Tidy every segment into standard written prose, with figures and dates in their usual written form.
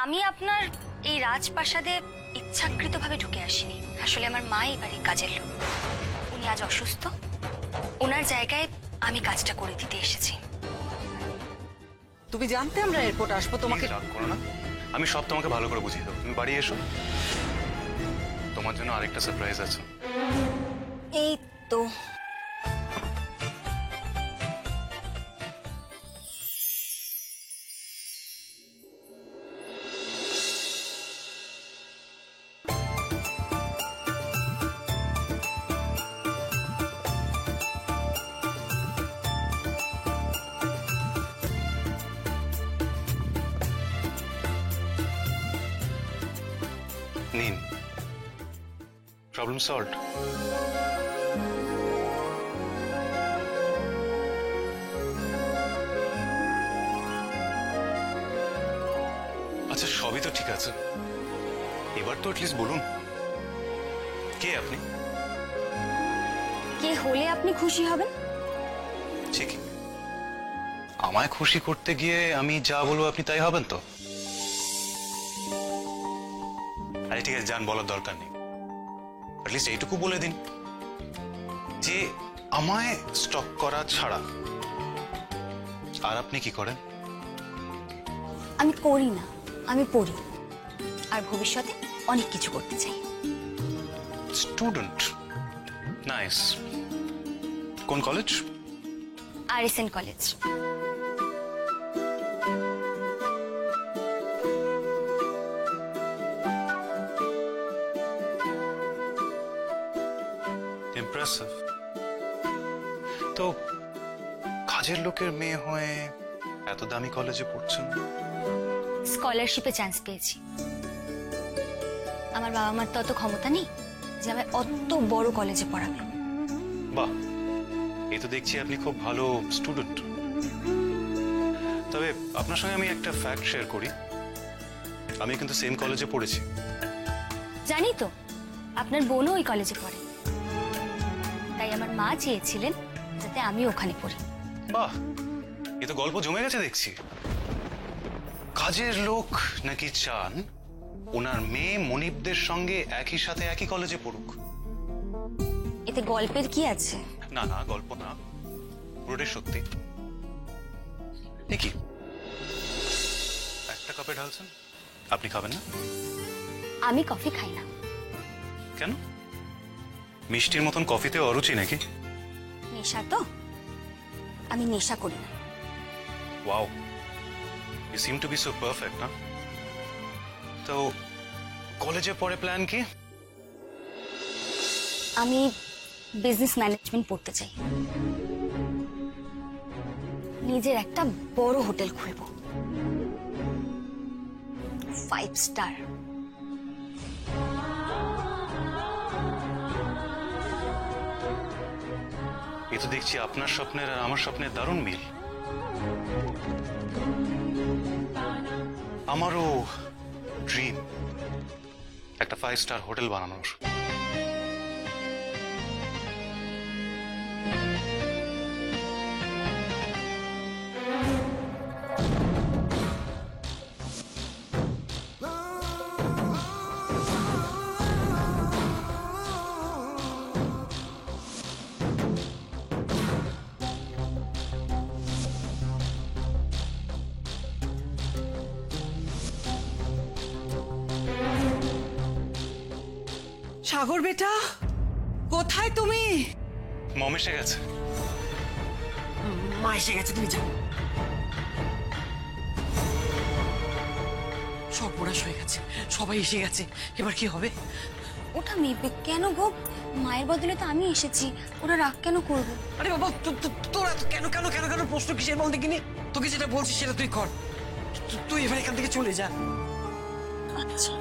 আমি আপনার এই রাজপ্রাসাদে ইচ্ছাকৃতভাবে ঢুকে আসিনি। আসলে আমার মা এই বাড়ির কাজের লোক, উনি আজ অসুস্থ, ওনার জায়গায় আমি কাজটা করে দিতে এসেছি। তুমি জানতে আমরা এয়ারপোর্ট আসবো? তোমাকে রাগ করো না, আমি সব তোমাকে ভালো করে বুঝিয়ে দেবো। তুমি বাড়ি এসো, তোমার জন্য আরেকটা সারপ্রাইজ আছে। এই তো নিন, প্রবলেম সলভড। আচ্ছা, সবই তো ঠিক আছে, এবার তো অ্যাটলিস্ট বলুন কে আপনি? কে হলে আপনি খুশি হবেন? ঠিকই, আমায় খুশি করতে গিয়ে আমি যা বলবো আপনি তাই হবেন তো? আরে ঠিক আছে, জান, বলার দরকার নেই, অ্যাটলিস্ট এইটুকু বলে দিন যে আমায় স্টক করা ছাড়া আর আপনি কি করেন? আমি করি না, আমি পড়ি, আর ভবিষ্যতে অনেক কিছু করতে চাই। Student, nice. কোন কলেজ? RSN college. ইমপ্রেসিভ। তো কাজের লোকের মেয়ে হয়ে এত দামি কলেজে পড়ছেন? স্কলারশিপে চান্স পেয়েছি। আমার বাবা মার তো অত ক্ষমতা নেই যে আমায় অত বড় কলেজে পড়াবে। বাহ, এই তো দেখছি আপনি খুব ভালো স্টুডেন্ট। তবে আপনার সঙ্গে আমি একটা ফ্যাক্ট শেয়ার করি, আমি কিন্তু সেম কলেজে পড়েছি। জানি তো, আপনার বোনও ওই কলেজে পড়ে, তাই আমার মা চেয়েছিলেন যাতে আমি ওখানে পড়ি। বাহ, এ তো গল্প জমে গেছে দেখছি। কাজের লোক নাকি চান ওনার মেয়ে মনিবদের সঙ্গে একই সাথে একই কলেজে পড়ুক? এতে গল্পের কি আছে? না না, গল্প না, পুরোটাই সত্যি। কি একটা কাপে ঢালছেন, আপনি খাবেন না? আমি কফি খাই না। কেন? মিষ্টির মতন কফিতে অরুচি নাকি? নেশা তো, আমি নেশা করি না। Wow, you seem to be so perfect না? তো কলেজে পড়ে প্ল্যান কি? আমি বিজনেস ম্যানেজমেন্ট পড়তে চাই, নিজের একটা বড় হোটেল খুলবো, 5 স্টার। এ তো দেখছি আপনার স্বপ্নের আর আমার স্বপ্নের দারুণ মিল। আমারও ড্রিম একটা 5 স্টার হোটেল বানানোর। সাগর বেটা, কোথায় তুমি? মম এসে গেছে। মা এসে গেছে, তুমি যাও। সর্বনাশ হয়ে গেছে, সবাই এসে গেছে, এবার কি হবে? ওটা মেপে কেন গো? মায়ের বদলে তো আমি এসেছি, ওরা রাগ কেন করবে? আরে বাবা, তোরা কেন কেন কেন কেন প্রশ্ন কিসের বল দেখিনি? তোকে যেটা বলছিস সেটা তুই কর। তুই এবার এখান থেকে চলে যা। আচ্ছা।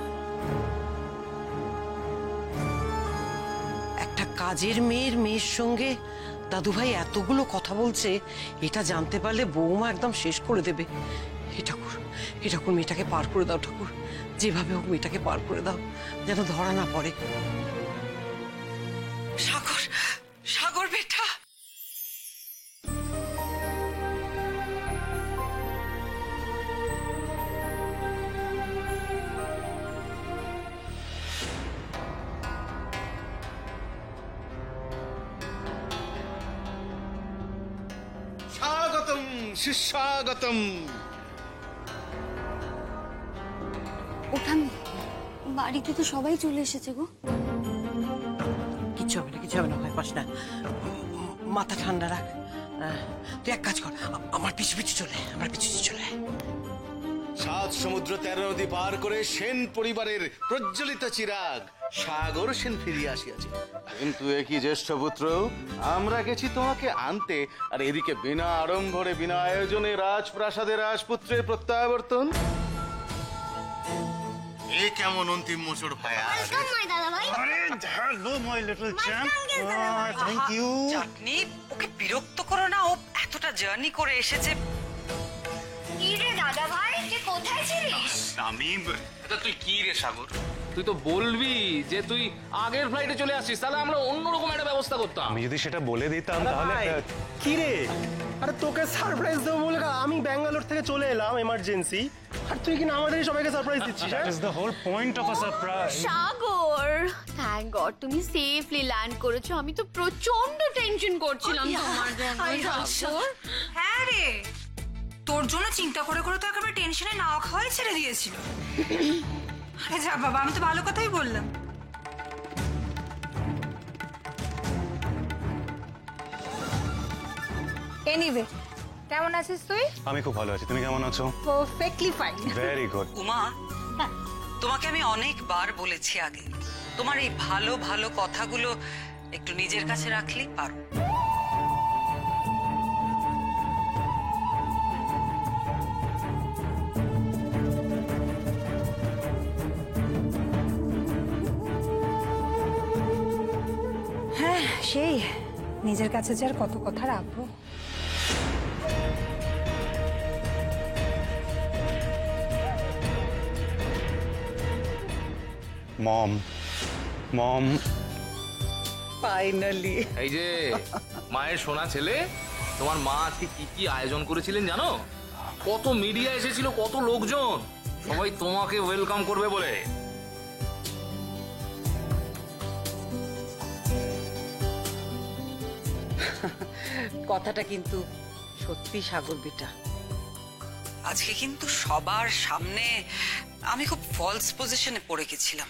একটা কাজের মেয়ের সঙ্গে দাদুভাই এতগুলো কথা বলছে, এটা জানতে পারলে বৌমা একদম শেষ করে দেবে। হে ঠাকুর, হে ঠাকুর, মেয়েটাকে পার করে দাও ঠাকুর, যেভাবে হোক মেয়েটাকে পার করে দাও, যেন ধরা না পড়ে। সাগর, সাগর বেটা। সুস্বাগতম। ওঠান, বাড়িতে তো সবাই চলে এসেছে গো। কিচ্ছু হবে না, কিচ্ছু হবে না, ভয় পাস না। মাথা ঠান্ডা রাখ। তুই এক কাজ কর, আমার পিছু পিছু চলে আয়, আমার পিছু পিছু চলে আয়। 7 সমুদ্র 13 নদী পার করে সেন পরিবারের প্রজ্বলিত চিরাগ সাগর সেন ফিরিয়ে আসিয়াছে। কিন্তু একই জ্যেষ্ঠ পুত্র, আমরা গেছি তোমাকে আনতে, আর এদিকে বিনা আড়ম্বরে বিনা আয়োজনে রাজপ্রাসাদে রাজপুত্রের প্রত্যাবর্তন। এ কেমন অন্তিম মোচড় ভাইয়া? Hello my little champ, thank you. Chutney, ওকে বিরক্ত করো না, ও এতটা জার্নি করে এসেছে। কি রে দাদা ভাই, তুই কোথায় ছিলিস? আমি তুই কি রে সাগর, তুই তো বলবি যে তুই আগের ফ্লাইটে চলে আসছিস, তাহলে আমরা অন্যরকম একটা ব্যবস্থা করতাম। আমি যদি সেটা বলে দিতাম তাহলে কি রে, আরে তোকে সারপ্রাইজ দেবো বলে আমি ব্যাঙ্গালোর থেকে চলে এলাম এমার্জেন্সি, আর তুই কিনা আমাদের সবাইকে সারপ্রাইজ দিচ্ছিস। That is the whole point of a surprise. Sagar, thank God তুমি সেফলি ল্যান্ড করেছো। আমি তো প্রচন্ড টেনশন করছিলাম তোমার জন্য সাগর। হ্যাঁ রে, তোর জন্য চিন্তা করে করে তো একেবারে টেনশনে না খাওয়াই ছেড়ে দিয়েছিল। আরে যা বাবা, আমি তো ভালো কথাই বললাম। এনিওয়ে, কেমন আছিস তুই? আমি খুব ভালো আছি, তুমি কেমন আছো? Perfectly fine. Very good. Uma, তোমাকে আমি অনেকবার বলেছি আগে, তোমার এই ভালো ভালো কথাগুলো একটু নিজের কাছে রাখলেই পারো। হ্যাঁ, সেই নিজের কাছে যে আর কত কথা রাখবো। মম, মম, ফাইনালি। এই যে মায়ের সোনা ছেলে, তোমার মা আজকে কি কি আয়োজন করেছিলেন জানো? কত মিডিয়া এসেছিল, কত লোকজন, সবাই তোমাকে ওয়েলকাম করবে বলে। কথাটা কিন্তু সত্যি সাগর বেটা, আজকে কিন্তু সবার সামনে আমি খুব ফলস পজিশনে পড়ে গেছিলাম।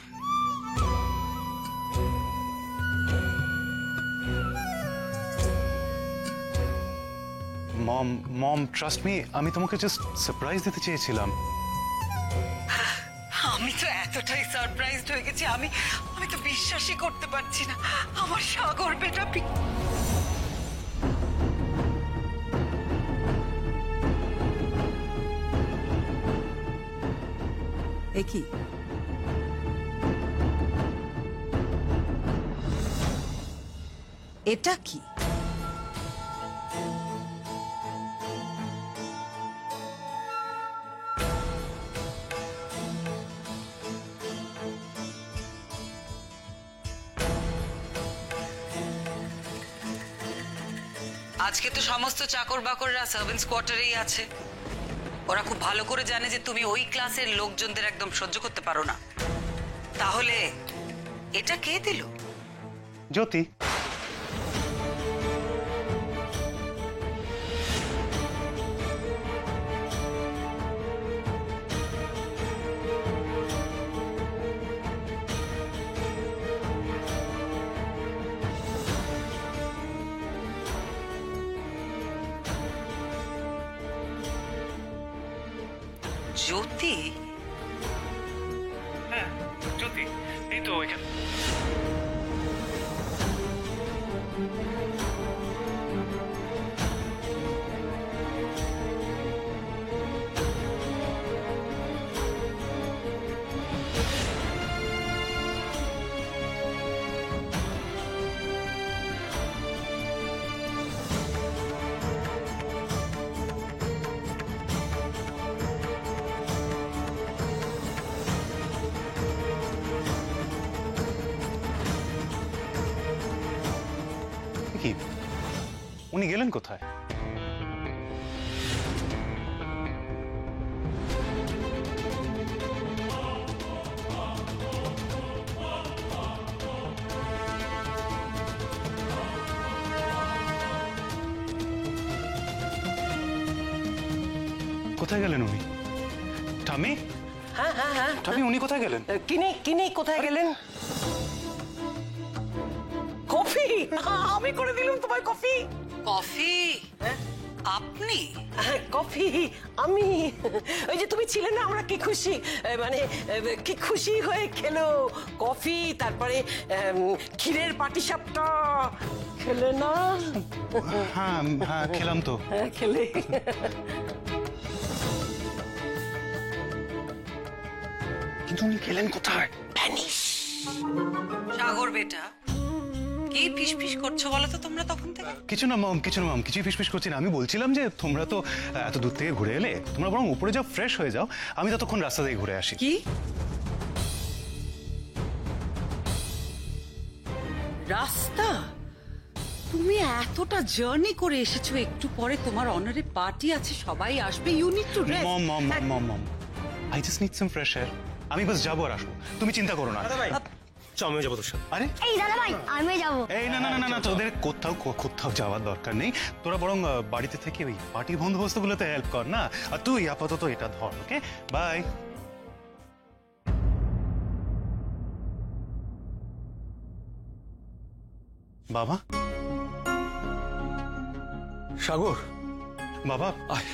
মম, মম ট্রাস্ট মি, আমি তোমাকে জাস্ট সারপ্রাইজ দিতে চেয়েছিলাম। আমি তো এতটাই সারপ্রাইজড হয়ে গেছি, আমি তো বিশ্বাসই করতে পারছি না আমার সাগর বেটা। এ কি, এটা কি? আজকে তো সমস্ত চাকর বাকররা সার্ভেন্টস কোয়ার্টারেই আছে। ওরা খুব ভালো করে জানে যে তুমি ওই ক্লাসের লোকজনদের একদম সহ্য করতে পারো না। তাহলে এটা কে দিল? জ্যোতি। জ্যোতি? হ্যাঁ জ্যোতি, এই তো এখানে। কি, উনি গেলেন কোথায়? কোথায় গেলেন উনি? ঠামি, হ্যাঁ হ্যাঁ হ্যাঁ ঠামি উনি কোথায় গেলেন? কিনি কোথায় গেলেন? কফি? আমি করে দিলাম তোমায় কফি। কফি আপনি? কফি আমি। ওই যে তুমি ছিলে না, আমরা কি খুশি, মানে কি খুশি হয়ে খেলো কফি, তারপরে ক্ষীরের পাটিসাপটা খেলে না? হ্যাঁ হ্যাঁ খেলাম তো। হ্যাঁ খেলে। কিন্তু উনি খেলেন কোথায়? সাগর বেটা, কি ফিসফিস করছো বলো তো তোমরা তখন থেকে? কিছু না মম, কিছুই ফিসফিস করছি না। আমি বলছিলাম যে তোমরা তো এত দূর থেকে ঘুরে এলে, তোমরা বরং উপরে যাও, ফ্রেশ হয়ে যাও, আমি ততক্ষণ রাস্তা থেকে ঘুরে আসি। কি রাস্তা? তুমি এতটা জার্নি করে এসেছো, একটু পরে তোমার অনারে পার্টি আছে, সবাই আসবে, you need to rest. Mom, I just need some fresh air. আমি বাস যাবো আর আসবো, তুমি চিন্তা করো না। আমিও যাবো তোর সাথে। আরে এই দাদা ভাই, আমি যাবো। এই না, তোদের কোথাও যাওয়ার দরকার নেই। তোরা বরং বাড়িতে থেকে ওই পার্টির বন্দোবস্তগুলোতে হেল্প কর না। আর তুই আপাতত এটা ধর, ওকে? বাই। বাবা, সাগর, বাবা আয়।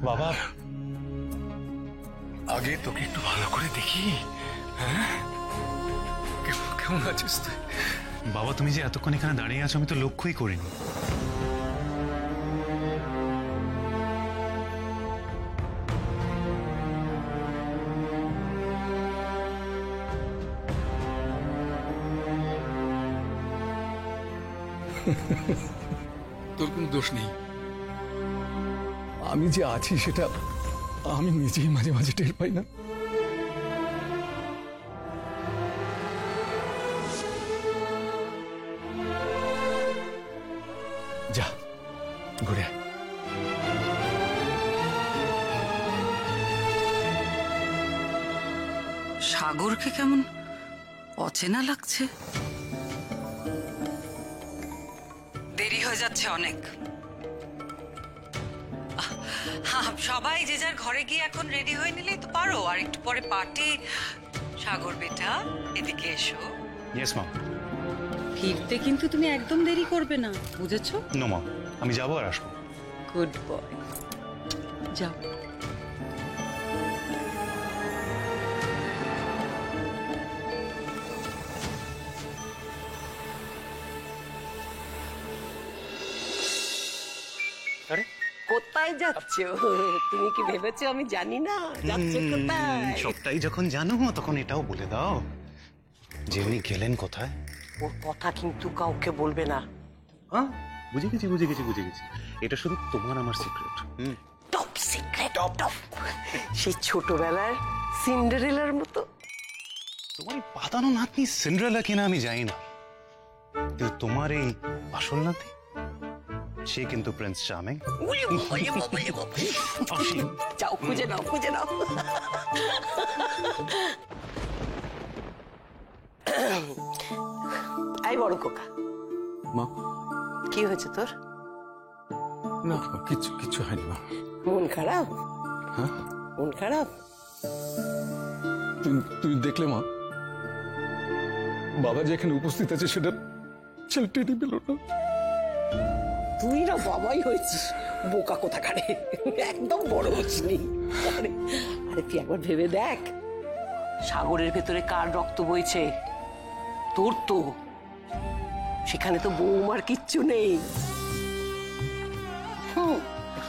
বাবা, আগে তোকে একটু ভালো করে দেখি। হ্যাঁ, কেমন আছিস তুই? বাবা তুমি যে এতক্ষণ এখানে দাঁড়িয়ে আছো আমি তো লক্ষ্যই করিনি। তোর কোনো দোষ নেই। আমি যে আছি সেটা আমি নিজেই মাঝে মাঝে টের পাই না। যা ঘুরে আয়। সাগরকে কেমন অচেনা লাগছে। দেরি হয়ে যাচ্ছে অনেক। সবাই যে যার ঘরে গিয়ে এখন রেডি হয়ে নিলেই তো পারো, আর একটু পরে পার্টি। সাগর বেটা, এদিকে এসো। Yes mom. ফিরতে কিন্তু তুমি একদম দেরি করবে না, বুঝেছো? নো মম, আমি যাবো আর আসবো। গুড বয়, যাও। আরে কোথায় যাচ্ছ? তুমি কি ভেবেছো আমি জানি না যাচ্ছ কোথায়? সবটাই যখন জানো তখন এটাও বলে দাও যে উনি গেলেন কোথায়। ওর কথা কিন্তু কাউকে বলবে না। হ্যাঁ বুঝে গেছি। এটা শুধু তোমার আমার সিক্রেট। Top secret, top. সেই ছোটবেলার সিন্ডারেলার মতো। তোমার এই পাতানো নাতনি সিন্ড্রেলা কিনা আমি জানি না, কিন্তু তোমার এই আসল নাতি সে কিন্তু প্রিন্স চার্মিং। যাও খুঁজে নাও। আই বড় কোকা। মা, কি হয়েছে তোর? না কিছু হয়নি মা। মন খারাপ? হ্যাঁ, মন খারাপ? তুই দেখলে মা, বাবা যে এখানে উপস্থিত আছে সেটা টেরই পেল না। তুই না বাবাই হয়েছিস, বোকা কোথাকারে, একদম বড় হচ্ছিনি। আরে তুই একবার ভেবে দেখ, সাগরের ভেতরে কার রক্ত বইছে? তোর তো। সেখানে তো বৌমার কিচ্ছু নেই।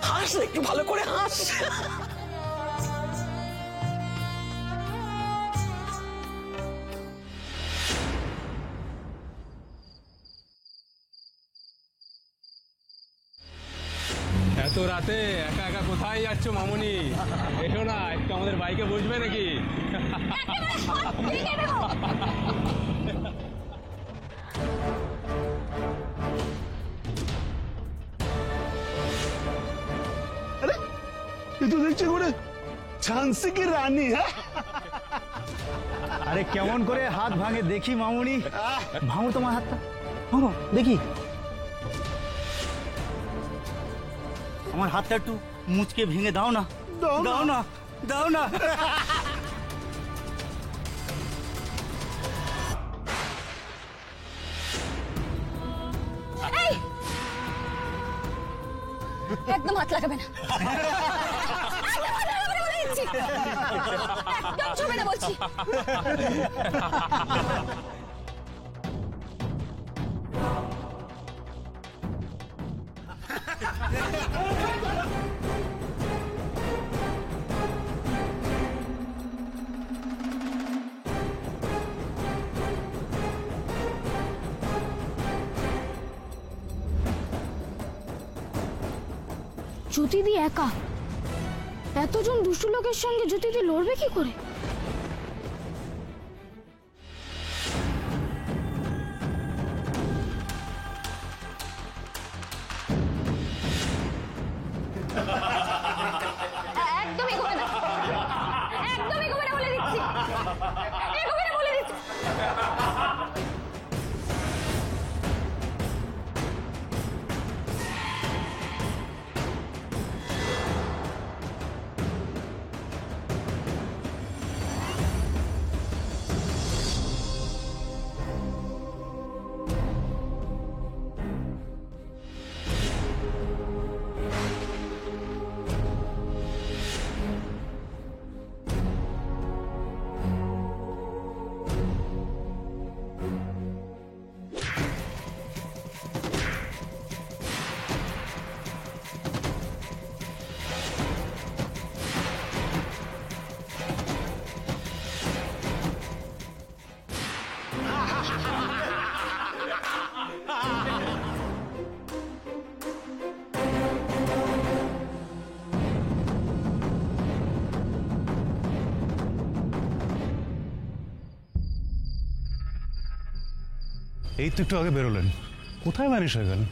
হাস, একটু ভালো করে হাস। এত রাতে একা একা কোথায় যাচ্ছ মামুনি? এসো না, একটু আমাদের বাইকে বসবে নাকি? এ তো দেখছি করে ঝান্সি কি রানী। হ্যাঁ আরে কেমন করে হাত ভাঙে দেখি মামুনি। ভাঙো তোমার হাতটা, ভাঙো দেখি। আমার হাতটা একটু মুচকে ভেঙে দাও না, দাও না, দাও না। একদম হাত লাগাবে না, একদম ছুবে না বলছি। জ্যোতিদি একা, এতজন দুষ্টু লোকের সঙ্গে জ্যোতিদি লড়বে কি করে? একদম এগোবে না, একদম এগোবে না বলে দিচ্ছি, এগোবে না বলে দিচ্ছি। এই তো একটু আগে বেরোলেন, কোথায় ম্যানেজ হয়ে গেলেন?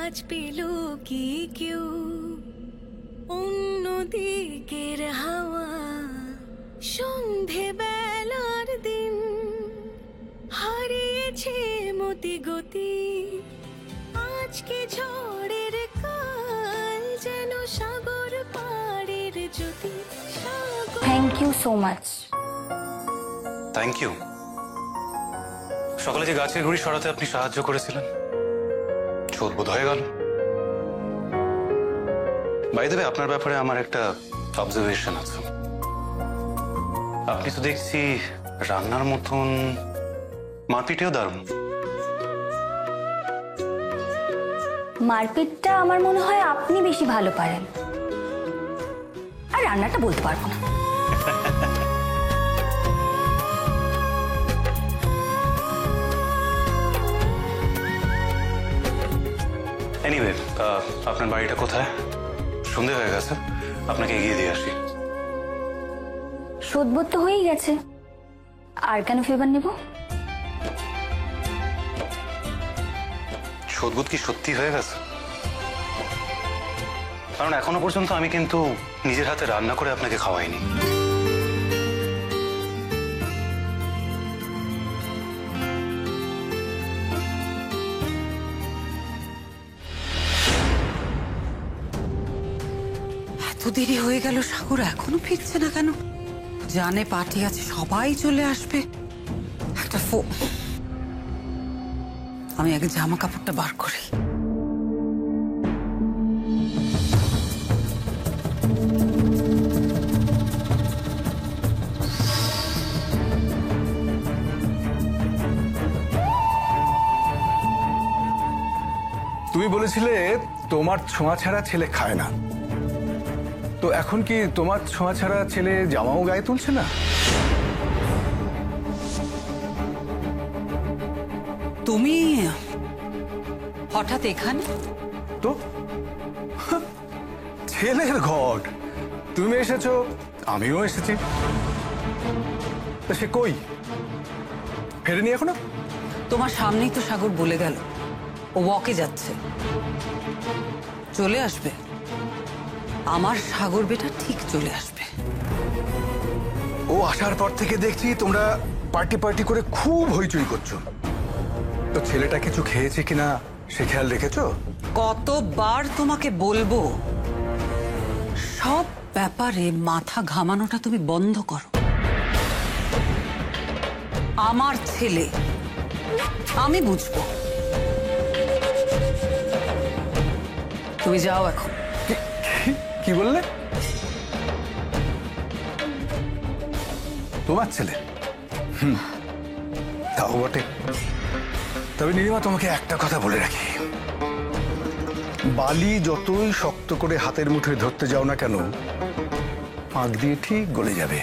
আজ পেল কি কেউ অন্য দিকের হাওয়া সন্ধে বেলার দিন হারিয়েছে মতি গতি আজকে ঝড়ের কাল যেন সাগর পাড়ের জ্যোতি thank you so much. Thank you. সকালে যে গাছের গুঁড়ি সরাতে আপনি সাহায্য করেছিলেন বোধ হয়ে গেল। বাই দ্য ওয়ে, আপনার ব্যাপারে আমার একটা অবজারভেশন আছে। আপনি তো দেখছি রান্নার মতন মারপিটেও দারুণ। মারপিটটা আমার মনে হয় আপনি বেশি ভালো পারেন, আর রান্নাটা বলতে পারবো না। এনিওয়ে, আপনার বাড়িটা কোথায়? সন্ধে হয়ে গেছে, আপনাকে এগিয়ে দিয়ে আসি। শোধবোধ তো হয়েই গেছে, আর কেন ফেভার নেব? শোধবোধ কি সত্যি হয়ে গেছে? কারণ এখনো পর্যন্ত আমি কিন্তু নিজের হাতে রান্না করে আপনাকে খাওয়াইনি। এত দেরি হয়ে গেল, সাগর এখনো ফিরছে না কেন? জানে পার্টি আছে, সবাই চলে আসবে। একটা আমি আগে জামা কাপড়টা বার করি। তুমি বলেছিলে তোমার ছোঁয়া ছাড়া ছেলে খায় না, তো এখন কি তোমার ছোঁয়া ছাড়া ছেলে জামাও গায়ে তুলছে না? তুমি হঠাৎ এখানে? তো ছেলের ঘর, তুমি এসেছো, আমিও এসেছি। তা সে কই? ফেরেনি এখনো? তোমার সামনেই তো সাগর বলে গেল ও ওয়াকে যাচ্ছে, চলে আসবে। আমার সাগর বেটা ঠিক চলে আসবে। ও আসার পর থেকে দেখছি তোমরা পার্টি পার্টি করে খুব হইচই করছো। তো ছেলেটা কিছু খেয়েছে কিনা সে খেয়াল রেখেছো? কতবার তোমাকে বলবো, সব ব্যাপারে মাথা ঘামানোটা তুমি বন্ধ করো। আমার ছেলে, আমি বুঝবো। তুমি যাও এখন। কি বললে? তোমার ছেলে? তাও বটে। তবে নীলিমা, তোমাকে একটা কথা বলে রাখি, বালি যতই শক্ত করে হাতের মুঠোয় ধরতে যাও না কেন, ফাঁক দিয়ে ঠিক গলে যাবে।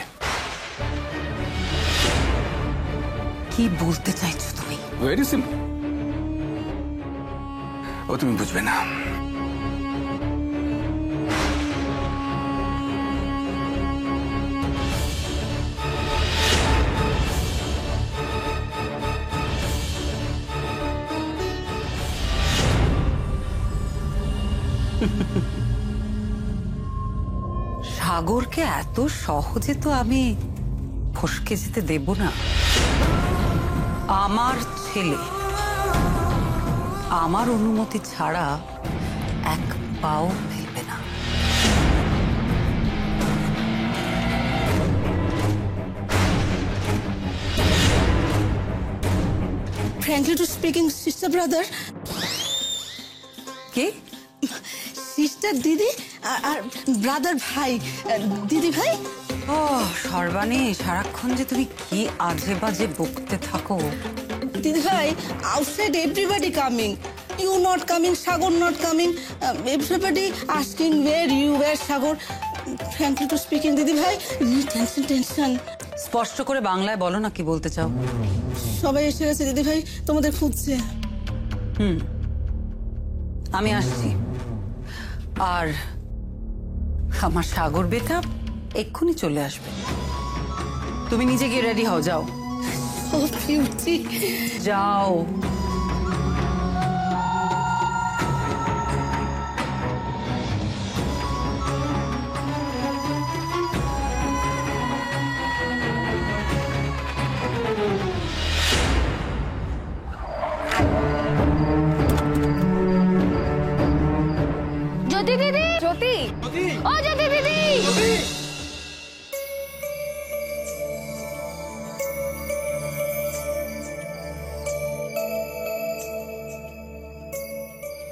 কি বলতে চাইছো তুমি? Very simple. ও তুমি বুঝবে না। সাগরকে এত সহজে তো আমি ফসকে যেতে দেব না। আমার ছেলে আমার অনুমতি ছাড়া এক পাও ফেলবে না। Frankly to speaking, sister brother. K? Sister দিদি আর ব্রাদার ভাই, দিদি ভাই। ও সর্বাণী, সারাক্ষণ যে তুমি কি আজে বাজে বকতে থাকো। দিদি ভাই, outside everybody coming, you not coming, Sagar not coming, everybody asking where you, where Sagar. Frankly to speaking দিদি ভাই, টেনশন টেনশন। স্পষ্ট করে বাংলায় বলো না কি বলতে চাও। সবাই এসে গেছে দিদি ভাই, তোমাদের খুঁজছে। আমি আসছি। আর আমার সাগর বেটা এক্ষুনি চলে আসবে। তুমি নিজে গিয়ে রেডি হও, যাও। ও বিউটি, যাও।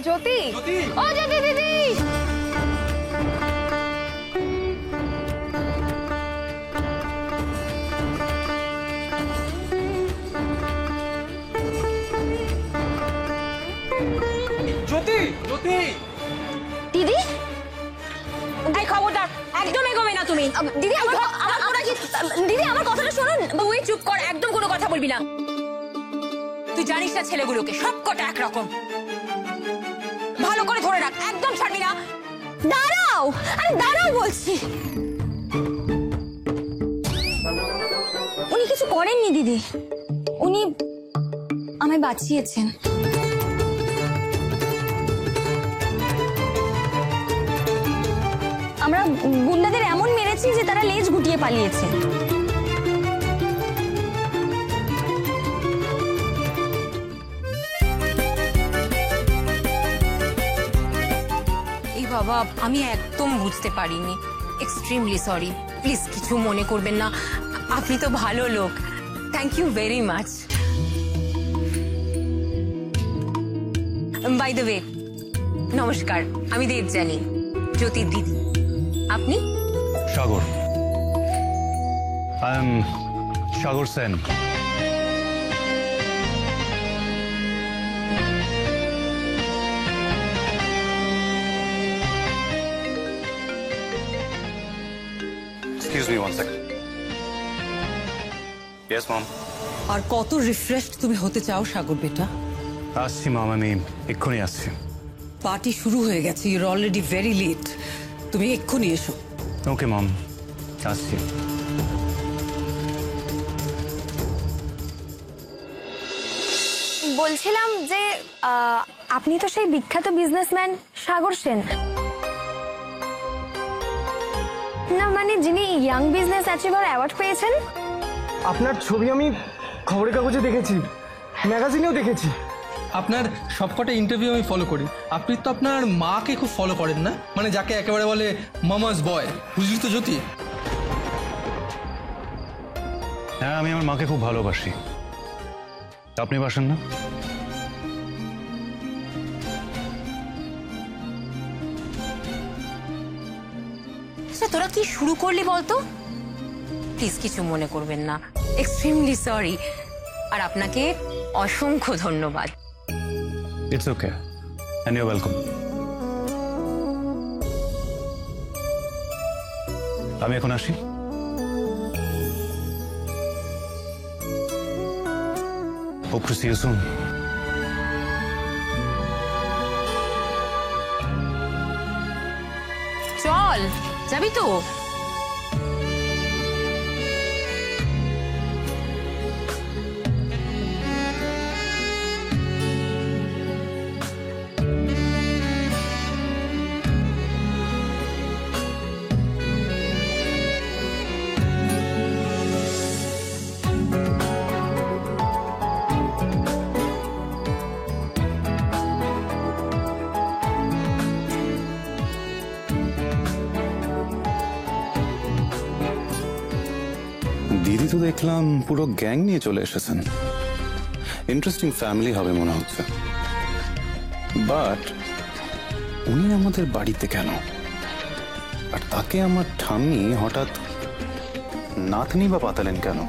জ্যোতি, ও জ্যোতি দিদি, জ্যোতি, জ্যোতি, দিদি, এই খবরদার, একদম এগোবে না তুমি। দিদি দিদি আমার কথাটা শুনুন। তুই চুপ কর, একদম কোনো কথা বলবি না। তুই জানিস না ছেলেগুলোকে সব কটা একরকম, ভালো করে ধরে রাখ, একদম ছাড়বি না। দাঁড়াও, আরে দাঁড়াও বলছি। উনি কিছু করেননি দিদি, উনি আমায় বাঁচিয়েছেন। আমরা গুন্ডাদের এমন মেরেছি যে তারা লেজ গুটিয়ে পালিয়েছে। এই বাবা, আমি একদম বুঝতে পারিনি, এক্সট্রিমলি সরি। প্লিজ কিছু মনে করবেন না, আপনি তো ভালো লোক। Thank you very much. By the way, নমস্কার, আমি দেবযানী, জ্যোতির দিদি। আপনি? Sagar, I am Sagar Sen. Excuse me one second. Yes, mom. আর কত রিফ্রেশড তুমি হতে চাও সাগর বেটা? আসছি মাম, আমি এক্ষুনি আসছি। পার্টি শুরু হয়ে গেছে, ইউর অলরেডি ভেরি লেট। তুমি এক্ষুনি এসো। ওকে মাম, আসছি। বলছিলাম যে আপনি তো সেই বিখ্যাত বিজনেসম্যান সাগর সেন না, মানে যিনি ইয়াং বিজনেস অ্যাচিভার অ্যাওয়ার্ড পেয়েছেন। আপনার ছবি আমি খবরের কাগজে দেখেছি, ম্যাগাজিনেও দেখেছি। আপনার সবকটা ইন্টারভিউ আমি ফলো করি। আপনি তো আপনার মাকে খুব ফলো করেন না, মানে যাকে একেবারে বলে মামাস বয়, বুঝলি তো জ্যোতি? হ্যাঁ, আমি আমার মাকে খুব ভালোবাসি। আপনি বাসেন না? তোরা কি শুরু করলি বলতো? প্লিজ কিছু মনে করবেন না, এক্সট্রিমলি সরি। আর আপনাকে অসংখ্য ধন্যবাদ। It's okay, and you welcome. আমি এখন আসি। Hope to see you soon. চল, যাবি তো? দিদি তো দেখলাম পুরো গ্যাং নিয়ে চলে এসেছেন। ইন্টারেস্টিং ফ্যামিলি হবে মনে হচ্ছে। বাট উনি আমাদের বাড়িতে কেন? আর তাকে আমার ঠাম্মি হঠাৎ নাতনি বা পাতালেন কেন?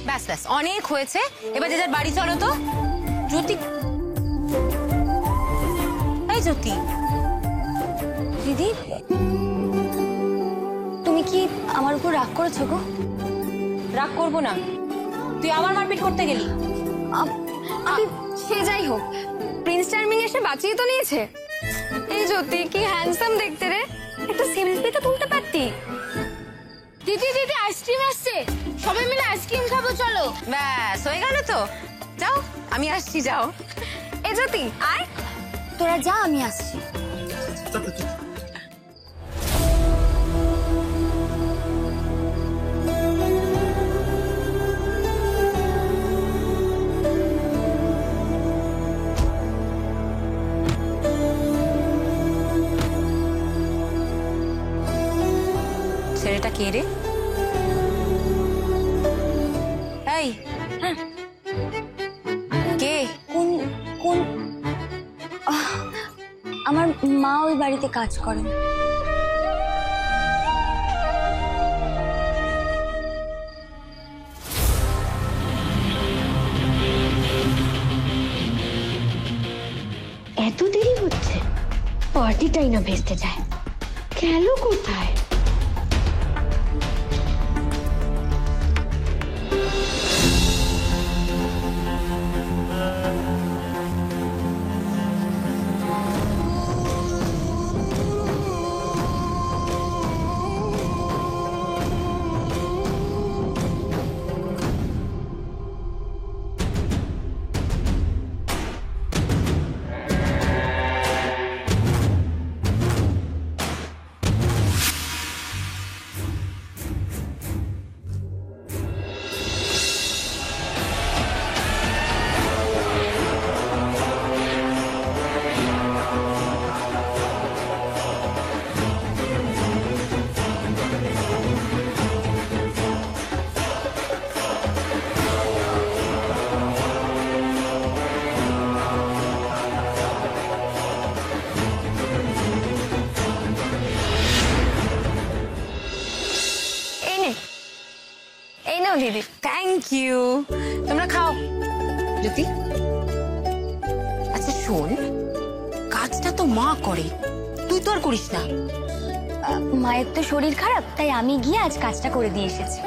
ব্যাস ব্যাস, অনেক হয়েছে, এবার যে যার বাড়ি চলো তো। জ্যোতি, এই জ্যোতি। দিদি, তুমি কি আমার উপর রাগ করেছো গো? রাগ করবো না, তুই আবার মারপিট করতে গেলি। সে যাই হোক, প্রিন্স চার্মিং এসে বাঁচিয়ে তো নিয়েছে। এই জ্যোতি কি হ্যান্ডসাম দেখতে রে, একটা সেলফি তো তুলতে পারতি। দিদি দিদি আইসক্রিম আসছে, সবাই মিলে আইসক্রিম খাবো চলো। ব্যাস হয়ে গেল তো, যাও আমি আসছি, যাও। এ জ্যোতি আয়, তোরা যা আমি আসছি। ছেলেটা কে রে? এই কে? কোন কোন আমার মা ওই বাড়িতে কাজ করেন। এত দেরি হচ্ছে, পার্টিটাই না ভেস্তে যায়, গেল কোথায়? দিদি থ্যাংক ইউ, তোমরা খাও। জ্যোতি আচ্ছা শোন, কাজটা তো মা করে, তুই তো আর করিস না। মায়ের তো শরীর খারাপ, তাই আমি গিয়ে আজ কাজটা করে দিয়ে এসেছি।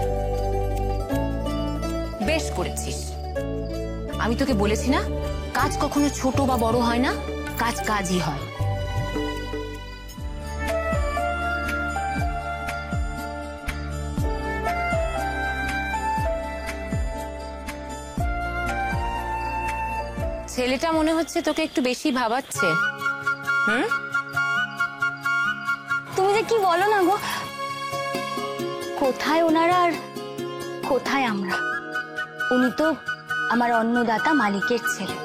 বেশ করেছিস। আমি তোকে বলেছি না, কাজ কখনো ছোট বা বড় হয় না, কাজ কাজই হয়। ছেলেটা মনে হচ্ছে তোকে একটু বেশি ভাবাচ্ছে। তুমি যে কি বলো না গো, কোথায় ওনারা আর কোথায় আমরা? উনি তো আমার অন্নদাতা মালিকের ছেলে।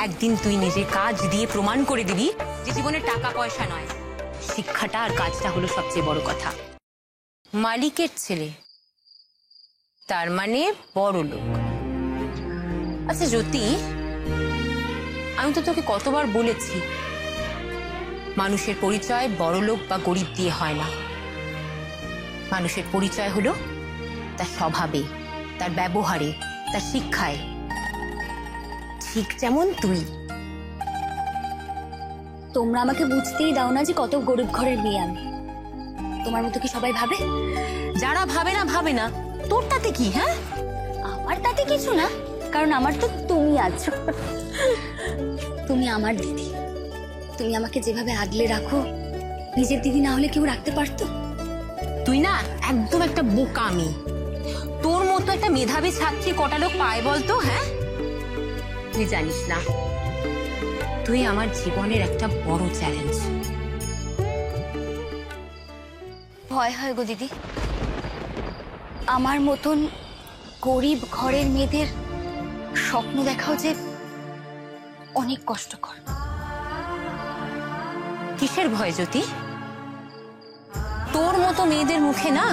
একদিন তুই নিজের কাজ দিয়ে প্রমাণ করে দিবি যে জীবনে টাকা পয়সা নয়, শিক্ষাটা আর কাজটা হলো সবচেয়ে বড় কথা। মালিকের ছেলে, তার মানে বড় লোক। আচ্ছা জ্যোতি, আমি তো তোকে কতবার বলেছি, মানুষের পরিচয় বড় লোক বা গরিব দিয়ে হয় না। মানুষের পরিচয় হলো তার স্বভাবে, তার ব্যবহারে, তার শিক্ষায়। ঠিক যেমন তুই। তোমরা আমাকে বুঝতেই দাও না যে কত গরিব ঘরের মেয়ে আমি। তোমার মতো কি সবাই ভাবে? যারা ভাবে না ভাবে না, তোর তাতে কি? হ্যাঁ, আমার তাতে কিছু না, কারণ আমার তো তুমি আছো। তুমি আমার দিদি, তুমি আমাকে যেভাবে আগলে রাখো, নিজের দিদি না হলে কেউ রাখতে পারতো? তুই না একদম একটা বোকামি। তোর মতো একটা মেধাবী ছাত্রী কটা লোক পায় বলতো? হ্যাঁ, তুই জানিস না, তুই আমার জীবনের একটা বড় চ্যালেঞ্জ। ভয় হয় গো দিদি, আমার মতন গরিব ঘরের মেয়েদের স্বপ্ন দেখাও যে অনেক কষ্টকর। কিসের ভয় জ্যোতি? তোর মতো মেয়েদের মুখে না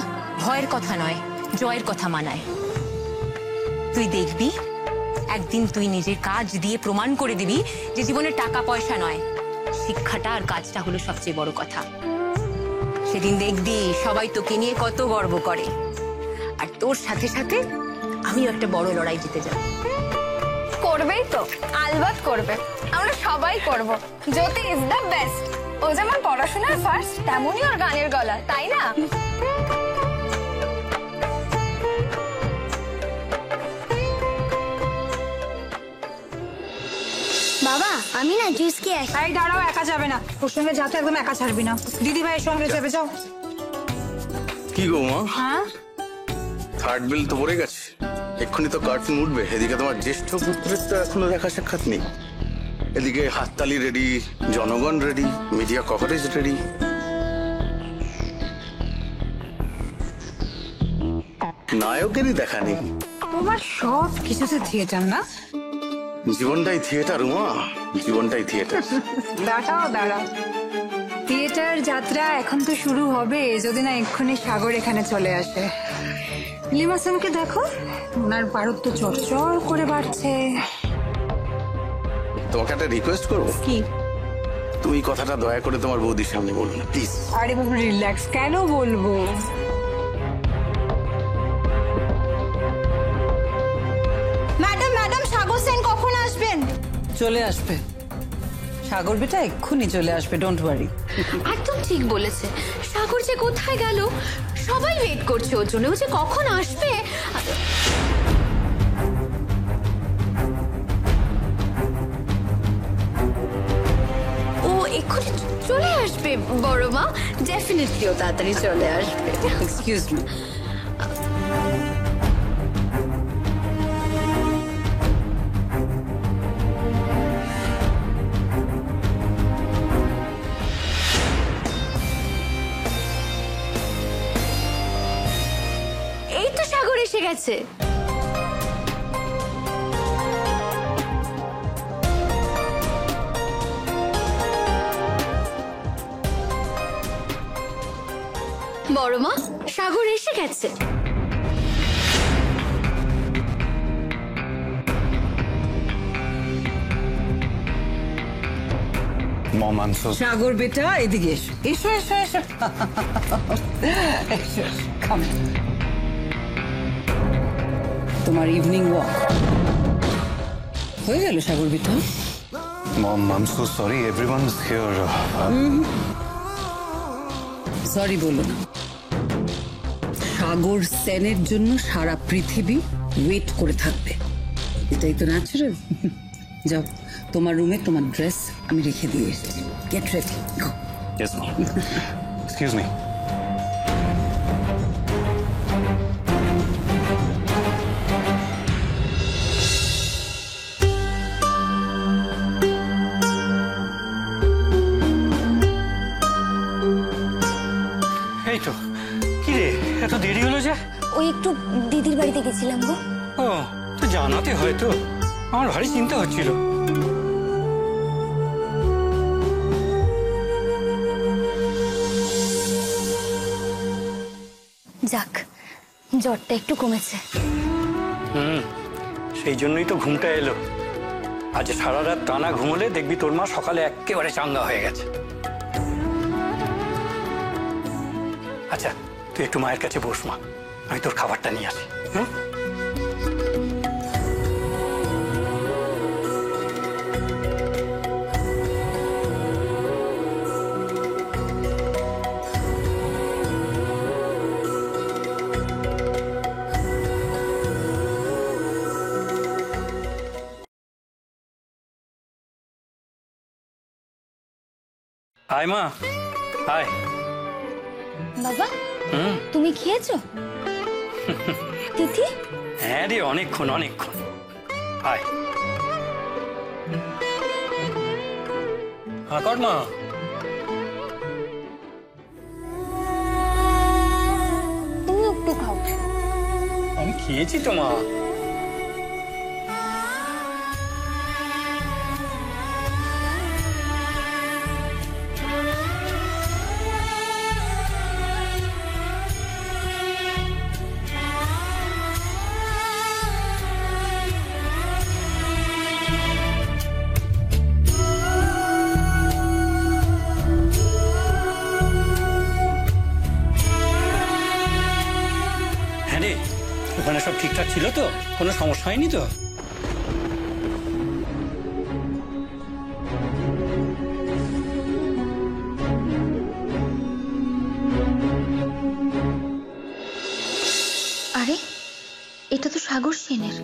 ভয়ের কথা নয়, জয়ের কথা মানায়। তুই দেখবি একদিন তুই নিজের কাজ দিয়ে প্রমাণ করে দিবি যে জীবনে টাকা পয়সা নয়, শিক্ষাটা আর কাজটা হলো সবচেয়ে বড় কথা। সেদিন দেখবি সবাই তোকে নিয়ে কত গর্ব করে, আর তোর সাথে সাথে আমিও একটা বড় লড়াই জিতে যাব। করবেই তো, আলবাত করবে, আমরা সবাই করব। জ্যোতি ইজ দ্য বেস্ট। ও যেমন পড়াশোনার ফার্স্ট, তেমনই ওর গানের গলা, তাই না? বাবা আমি না জুস খেয়ে আসি। এই দাঁড়াও, একা যাবে না, ওর সঙ্গে যাতে একদম একা ছাড়বি না। দিদি ভাইয়ের সঙ্গে যাবে, যাও। কি গো মা, হ্যাঁ থার্ড বিল তো পড়ে গেছে, এক্ষুনি তো কার্টুন উঠবে। এদিকে তোমার জ্যেষ্ঠ পুত্রের তো এখনো দেখা সাক্ষাৎ নেই, এদিকে হাততালি রেডি, জনগণ রেডি, মিডিয়া কভারেজ রেডি। নায়কেরই দেখা নেই। তোমার সব কিছুতে থিয়েটার না? জীবনটাই থিয়েটার মা, জীবনটাই থিয়েটার। দাঁড়াও, থিয়েটার যাত্রা এখন তো শুরু হবে যদি না এক্ষুনি সাগর এখানে চলে আসে। লিমাসনকে দেখো, ওনার পারদ তো চড়চড় করে বাড়ছে। তোমাকে একটা রিকোয়েস্ট করবো। কি? তুমি কথাটা দয়া করে তোমার বৌদির সামনে বলুন না প্লিজ। আরে বাবা রিল্যাক্স, কেন বলবো? ম্যাডাম সাগর সেন কখন আসবেন? চলে আসবে সাগর বেটা, এক্ষুনি চলে আসবে, ডোন্ট ওয়ারি। একদম ঠিক বলেছে, সাগর যে কোথায় গেল, সবাই ওয়েট করছে ওর জন্য, ও যে কখন আসবে। ও এক্ষুনি চলে আসবে বড় মা, ডেফিনেটলি ও তাড়াতাড়ি চলে আসবে। Excuse me. এই তো সাগর এসে গেছে। বড় মা, সাগর এসে গেছে। মম আই এম সো সাগর বেটা এদিকে এসো, এসো এসো এসো এসো, কাম। তোমার ইভিনিং ওয়াক হয়ে গেল সাগর বেটা? Mom I am so sorry, everyone is here. Sorry বলো না, সাগর সেনের জন্য সারা পৃথিবী ওয়েট করে থাকবে, এটাই তো ন্যাচারাল। যাও, তোমার রুমে তোমার ড্রেস আমি রেখে দিয়ে এসেছি, get ready. Yes ma'am. Excuse me. এই তো, কি রে এত দেরি হলো যে? ওই একটু দিদির বাড়িতে গেছিলাম গো। ও তো জানাতে হয়তো, আমার ভারী চিন্তা হচ্ছিল। যাক, জ্বরটা একটু কমেছে। সেই জন্যই তো ঘুমটা এলো। আজ সারা রাত টানা ঘুমোলে দেখবি তোর মা সকালে একেবারে চাঙ্গা হয়ে গেছে। আচ্ছা তুই একটু মায়ের কাছে বস মা, আমি তোর খাবারটা নিয়ে আসি। হুম? আয় মা, আয়। বাবা, তুমি খেয়েছো? তিথি? হ্যাঁ রে, অনেকক্ষণ অনেকক্ষণ। আয়। হ্যাঁ কর মা। তুমি একটু খাও। আমি খেয়েছি তো মা। সব ঠিকঠাক ছিল তো? কোনো সমস্যা হয়নি তো? আরে এটা তো সাগর সেনের।